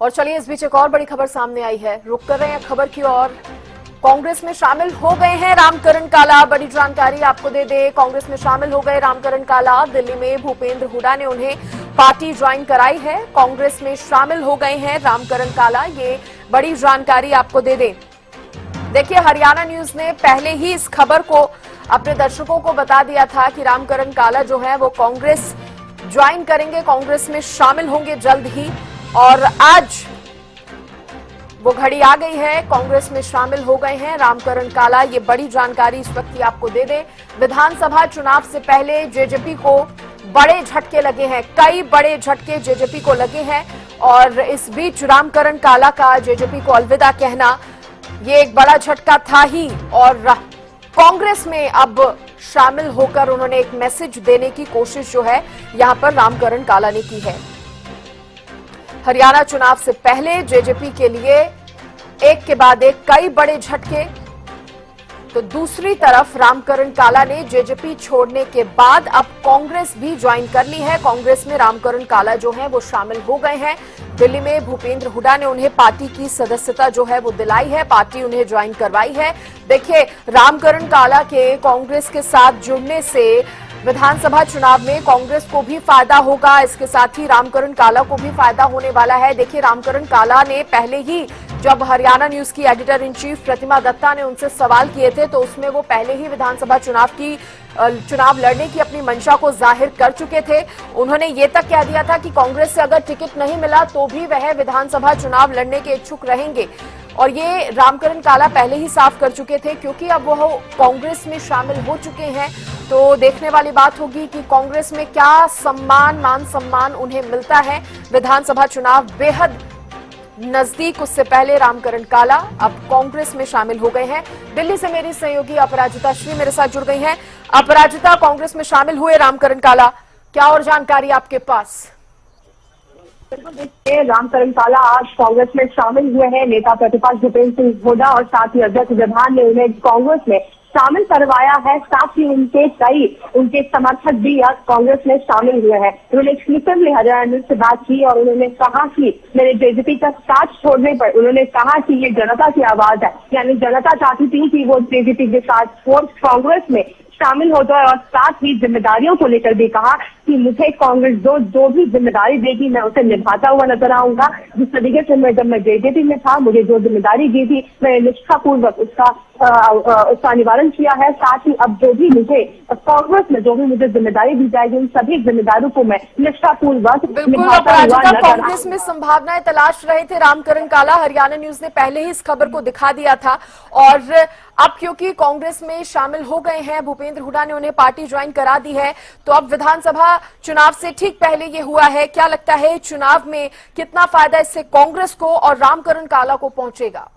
और चलिए इस बीच एक और बड़ी खबर सामने आई है। रुक कर रहे हैं खबर की ओर। कांग्रेस में शामिल हो गए हैं रामकरण काला। बड़ी जानकारी आपको दे दे, कांग्रेस में शामिल हो गए रामकरण काला। दिल्ली में भूपेंद्र हुड्डा ने उन्हें पार्टी ज्वाइन कराई है। कांग्रेस में शामिल हो गए हैं रामकरण काला, ये बड़ी जानकारी आपको दे दे। देखिए, हरियाणा न्यूज ने पहले ही इस खबर को अपने दर्शकों को बता दिया था कि रामकरण काला जो है वो कांग्रेस ज्वाइन करेंगे, कांग्रेस में शामिल होंगे जल्द ही। और आज वो घड़ी आ गई है, कांग्रेस में शामिल हो गए हैं रामकरण काला। ये बड़ी जानकारी इस वक्त की आपको दे दें। विधानसभा चुनाव से पहले जेजेपी को बड़े झटके लगे हैं, कई बड़े झटके जेजेपी को लगे हैं। और इस बीच रामकरण काला का जेजेपी को अलविदा कहना ये एक बड़ा झटका था ही। और कांग्रेस में अब शामिल होकर उन्होंने एक मैसेज देने की कोशिश जो है यहां पर रामकरण काला ने की है। हरियाणा चुनाव से पहले जेजेपी के लिए एक के बाद एक कई बड़े झटके, तो दूसरी तरफ रामकरण काला ने जेजेपी छोड़ने के बाद अब कांग्रेस भी ज्वाइन कर ली है। कांग्रेस में रामकरण काला जो है वो शामिल हो गए हैं। दिल्ली में भूपेंद्र हुड्डा ने उन्हें पार्टी की सदस्यता जो है वो दिलाई है, पार्टी उन्हें ज्वाइन करवाई है। देखिए, रामकरण काला के कांग्रेस के साथ जुड़ने से विधानसभा चुनाव में कांग्रेस को भी फायदा होगा, इसके साथ ही रामकरण काला को भी फायदा होने वाला है। देखिए, रामकरण काला ने पहले ही जब हरियाणा न्यूज की एडिटर इन चीफ प्रतिमा दत्ता ने उनसे सवाल किए थे तो उसमें वो पहले ही विधानसभा चुनाव लड़ने की अपनी मंशा को जाहिर कर चुके थे। उन्होंने ये तक कह दिया था कि कांग्रेस से अगर टिकट नहीं मिला तो भी वह विधानसभा चुनाव लड़ने के इच्छुक रहेंगे। और ये रामकरण काला पहले ही साफ कर चुके थे, क्योंकि अब वो कांग्रेस में शामिल हो चुके हैं। तो देखने वाली बात होगी कि कांग्रेस में क्या मान सम्मान उन्हें मिलता है। विधानसभा चुनाव बेहद नजदीक, उससे पहले रामकरण काला अब कांग्रेस में शामिल हो गए हैं। दिल्ली से मेरी सहयोगी अपराजिता श्री मेरे साथ जुड़ गई हैं। अपराजिता, कांग्रेस में शामिल हुए रामकरण काला, क्या और जानकारी आपके पास? बिल्कुल, देखिए, रामकरण काला आज कांग्रेस में शामिल हुए हैं। नेता प्रतिपक्ष भूपेंद्र सिंह हुड्डा और साथ ही अध्यक्ष विधान ने उन्हें कांग्रेस में शामिल करवाया है। साथ ही उनके समर्थक भी आज कांग्रेस में शामिल हुए हैं। उन्होंने एक्सक्लूसिवली हरियाणा न्यूज से बात की और उन्होंने कहा कि मेरे जेजेपी का साथ छोड़ने पर उन्होंने कहा कि ये जनता की आवाज है, यानी जनता चाहती थी कि वो जेजेपी के साथ फोर्स कांग्रेस में शामिल हो जाए। और साथ ही जिम्मेदारियों को लेकर भी कहा कि मुझे कांग्रेस जो भी जिम्मेदारी देगी मैं उसे निभाता हुआ नजर आऊंगा। जिस तरीके से मैं जब मैं जेजेपी में था, मुझे जो जिम्मेदारी दी थी मैंने निष्ठापूर्वक उसका निवारण किया है। साथ ही अब जो भी मुझे कांग्रेस में जो भी मुझे जिम्मेदारी दी जाएगी उन सभी जिम्मेदारियों को मैं निष्ठापूर्वक निभाता हुआ नजर आऊंगा। कांग्रेस में संभावनाएं तलाश रहे थे रामकरण काला, हरियाणा न्यूज ने पहले ही इस खबर को दिखा दिया था। और अब क्योंकि कांग्रेस में शामिल हो गए हैं, भूपेंद्र हुड्डा ने उन्हें पार्टी ज्वाइन करा दी है, तो अब विधानसभा चुनाव से ठीक पहले ये हुआ है। क्या लगता है चुनाव में कितना फायदा इससे कांग्रेस को और रामकरण काला को पहुंचेगा?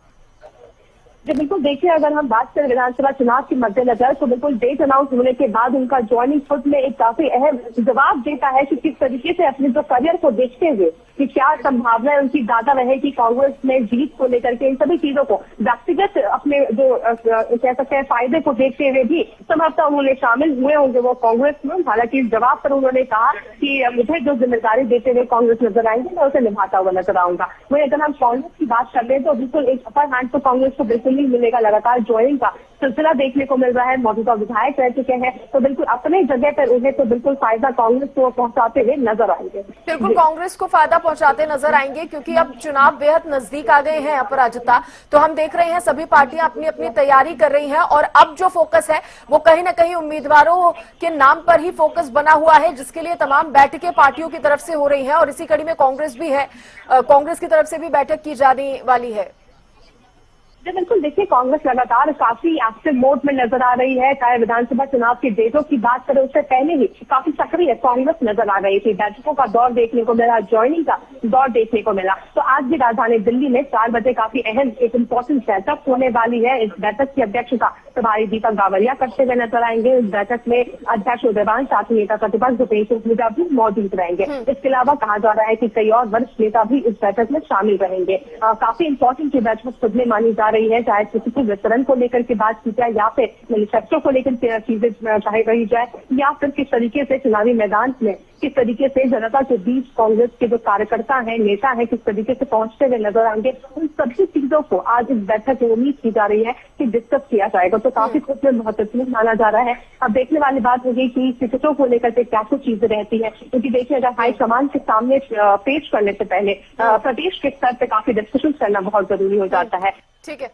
जी बिल्कुल, देखिए, अगर हम बात करें विधानसभा चुनाव के मद्देनजर तो बिल्कुल डेट अनाउंस होने के बाद उनका ज्वाइनिंग खुद में एक काफी अहम जवाब देता है कि किस तरीके से अपने जो करियर को देखते हुए कि क्या संभावना उनकी ज्यादा रहेगी कांग्रेस में जीत को लेकर के। इन सभी चीजों को व्यक्तिगत अपने जो कह सकते हैं फायदे को देखते हुए भी संभवतः उन्होंने शामिल हुए होंगे वो कांग्रेस में। हालांकि इस जवाब पर उन्होंने कहा कि मुझे जो जिम्मेदारी देते हुए कांग्रेस नजर आएंगे मैं उसे निभाता हुआ नजर आऊंगा। वही अगर हम कांग्रेस की बात कर ले तो बिल्कुल एक अपर हैंड तो कांग्रेस को बिल्कुल नहीं मिलेगा। लगातार ज्वाइनिंग का सिलसिला देखने को मिल रहा है, मौजूदा विधायक रह चुके हैं, तो बिल्कुल अपने जगह पर उन्हें तो बिल्कुल फायदा कांग्रेस को पहुंचाते हुए नजर आएंगे। बिल्कुल कांग्रेस को फायदा पहुंचाते नजर आएंगे, क्योंकि अब चुनाव बेहद नजदीक आ गए हैं। अपराजिता, तो हम देख रहे हैं सभी पार्टियां अपनी अपनी तैयारी कर रही हैं और अब जो फोकस है वो कहीं ना कहीं उम्मीदवारों के नाम पर ही फोकस बना हुआ है, जिसके लिए तमाम बैठकें पार्टियों की तरफ से हो रही हैं। और इसी कड़ी में कांग्रेस भी है, कांग्रेस की तरफ से भी बैठक की जाने वाली है। जी बिल्कुल, देखिए, कांग्रेस लगातार काफी एक्टिव मोड में नजर आ रही है। चाहे विधानसभा चुनाव की डेटों की बात करें उससे पहले ही काफी सक्रिय कांग्रेस नजर आ रही थी। बैठकों का दौर देखने को मिला, ज्वाइनिंग का दौर देखने को मिला। तो आज भी राजधानी दिल्ली में 4 बजे काफी अहम एक इम्पोर्टेंट बैठक होने वाली है। इस बैठक की अध्यक्षता प्रभारी दीपक गावरिया करते हुए नजर आएंगे। इस बैठक में अध्यक्ष उदयवान, साथ ही नेता प्रतिपक्ष भूपेंद्र हुड्डा भी मौजूद रहेंगे। इसके अलावा कहा जा रहा है कि कई और वरिष्ठ नेता भी इस बैठक में शामिल रहेंगे। काफी इंपॉर्टेंट बैठक खुद में मानी जा रही है, चाहे किसी के वितरण को लेकर के बात की जाए या फिर मैन्युफैक्चर को लेकर चीजें चाहे कही जाए या फिर किस तरीके से चुनावी मैदान में किस तरीके से जनता के बीच कांग्रेस के जो कार्यकर्ता हैं, नेता हैं, किस तरीके से पहुंचते हुए नजर आएंगे, उन सभी चीजों को आज इस बैठक में उम्मीद की जा रही है कि डिस्कस किया जाएगा। तो काफी कुछ महत्वपूर्ण माना जा रहा है। अब देखने वाली बात होगी कि टिकटों को लेकर के क्या कुछ चीजें रहती है, क्योंकि देखिए अगर हाईकमान के सामने पेश करने से पहले प्रदेश के स्तर पर काफी डिस्कशन करना बहुत जरूरी हो जाता है। ठीक है,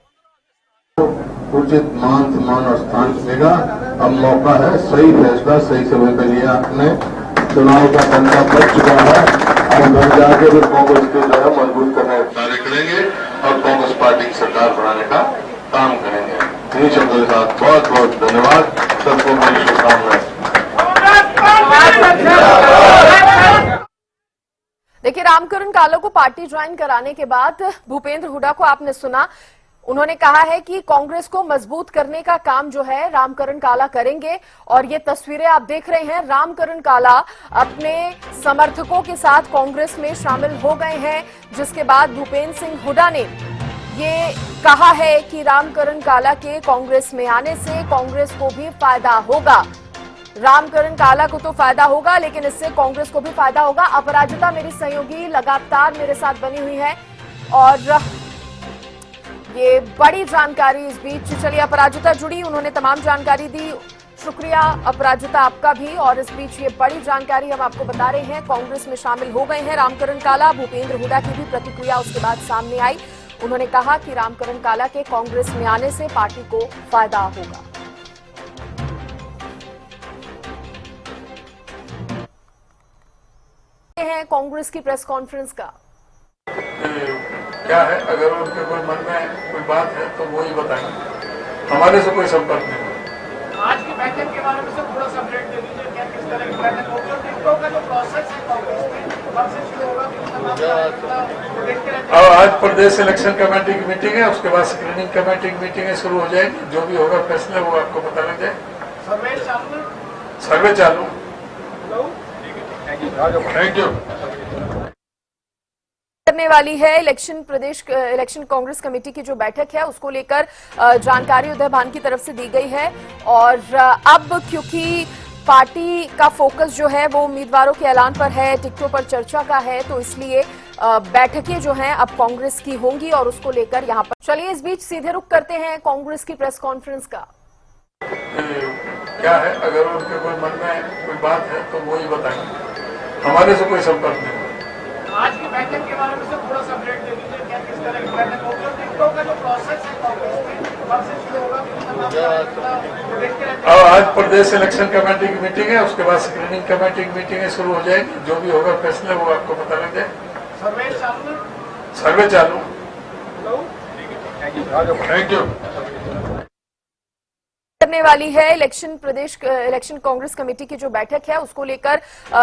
उचित मान सम्मान और स्थान मिलेगा। अब मौका है, सही फैसला सही समय पर लिया आपने। चुनाव का डंडा बच चुका है, अब घर जाके भी कांग्रेस को जो है मजबूत करने का कार्य करेंगे और कांग्रेस पार्टी की सरकार बनाने का काम करेंगे। इन्हीं शब्दों के साथ बहुत बहुत धन्यवाद, सबको मेरी शुभकामनाएं। देखिए, रामकरण काला को पार्टी ज्वाइन कराने के बाद भूपेंद्र हुड्डा को आपने सुना, उन्होंने कहा है कि कांग्रेस को मजबूत करने का काम जो है रामकरण काला करेंगे। और ये तस्वीरें आप देख रहे हैं, रामकरण काला अपने समर्थकों के साथ कांग्रेस में शामिल हो गए हैं, जिसके बाद भूपेंद्र सिंह हुड्डा ने ये कहा है कि रामकरण काला के कांग्रेस में आने से कांग्रेस को भी फायदा होगा। रामकरण काला को तो फायदा होगा, लेकिन इससे कांग्रेस को भी फायदा होगा। अपराजिता मेरी सहयोगी लगातार मेरे साथ बनी हुई है और ये बड़ी जानकारी इस बीच, चलिए अपराजिता जुड़ी, उन्होंने तमाम जानकारी दी। शुक्रिया अपराजिता आपका भी। और इस बीच ये बड़ी जानकारी हम आपको बता रहे हैं, कांग्रेस में शामिल हो गए हैं रामकरण काला। भूपेंद्र हुड्डा की भी प्रतिक्रिया उसके बाद सामने आई। उन्होंने कहा कि रामकरण काला के कांग्रेस में आने से पार्टी को फायदा होगा। है कांग्रेस की प्रेस कॉन्फ्रेंस का क्या है, अगर उनके कोई मन में कोई बात है तो वो ही बताएंगे, हमारे से कोई संपर्क नहीं। आज की बैठक के बारे में सब थोड़ा सा अपडेट दे दीजिए, क्या किस तरह की बैठक होगी और टिकटों का जो प्रोसेस है कांग्रेस में कब से शुरू होगा, देखते रहते हैं। और आज प्रदेश इलेक्शन कमेटी की मीटिंग है, उसके बाद स्क्रीनिंग कमेटी की मीटिंग शुरू हो जाएगी। जो भी होगा फैसले वो आपको पता लग जाए। सर्वे चालू, सर्वे चालू। Thank you. करने वाली है इलेक्शन कांग्रेस कमेटी की जो बैठक है, उसको लेकर जानकारी उदय भान की तरफ से दी गई है। और अब क्योंकि पार्टी का फोकस जो है वो उम्मीदवारों के ऐलान पर है, टिकटों पर चर्चा का है, तो इसलिए बैठकें जो हैं अब कांग्रेस की होंगी और उसको लेकर यहां पर। चलिए इस बीच सीधे रुख करते हैं कांग्रेस की प्रेस कॉन्फ्रेंस का। क्या है, अगर उनके कोई मन में कोई बात है तो वो ही बताएंगे, हमारे से कोई संपर्क नहीं। आज की बैठक के बारे में सब थोड़ा सा अपडेट दे दीजिए, क्या किस तरह की बैठक होगी और टिकटों का जो प्रोसेस है कांग्रेस में कब से शुरू होगा, देखते रहते हैं। और आज प्रदेश इलेक्शन कमेटी की मीटिंग है, उसके बाद स्क्रीनिंग कमेटी की मीटिंग शुरू हो जाएगी। जो भी होगा फैसले वो आपको पता लग जाए। सर्वे चालू, सर्वे चालू। Thank you. करने वाली है इलेक्शन कांग्रेस कमेटी की जो बैठक है, उसको लेकर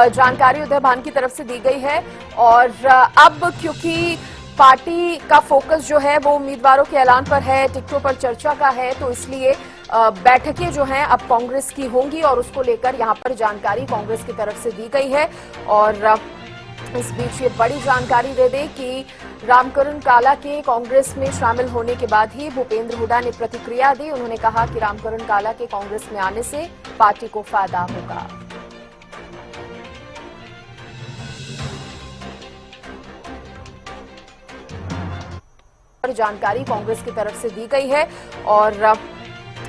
जानकारी उदय भान की तरफ से दी गई है। और अब क्योंकि पार्टी का फोकस जो है वो उम्मीदवारों के ऐलान पर है, टिकटों पर चर्चा का है, तो इसलिए बैठकें जो हैं अब कांग्रेस की होंगी और उसको लेकर यहां पर जानकारी कांग्रेस की तरफ से दी गई है। और इस बीच ये बड़ी जानकारी दे दें कि रामकरण काला के कांग्रेस में शामिल होने के बाद ही भूपेंद्र हुड्डा ने प्रतिक्रिया दी। उन्होंने कहा कि रामकरण काला के कांग्रेस में आने से पार्टी को फायदा होगा। जानकारी कांग्रेस की तरफ से दी गई है। और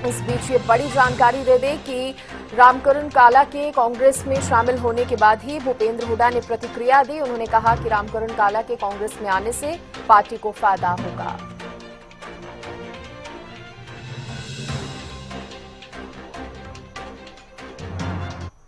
इस बीच ये बड़ी जानकारी दे दें कि रामकरण काला के कांग्रेस में शामिल होने के बाद ही भूपेंद्र हुड्डा ने प्रतिक्रिया दी। उन्होंने कहा कि रामकरण काला के कांग्रेस में आने से पार्टी को फायदा होगा।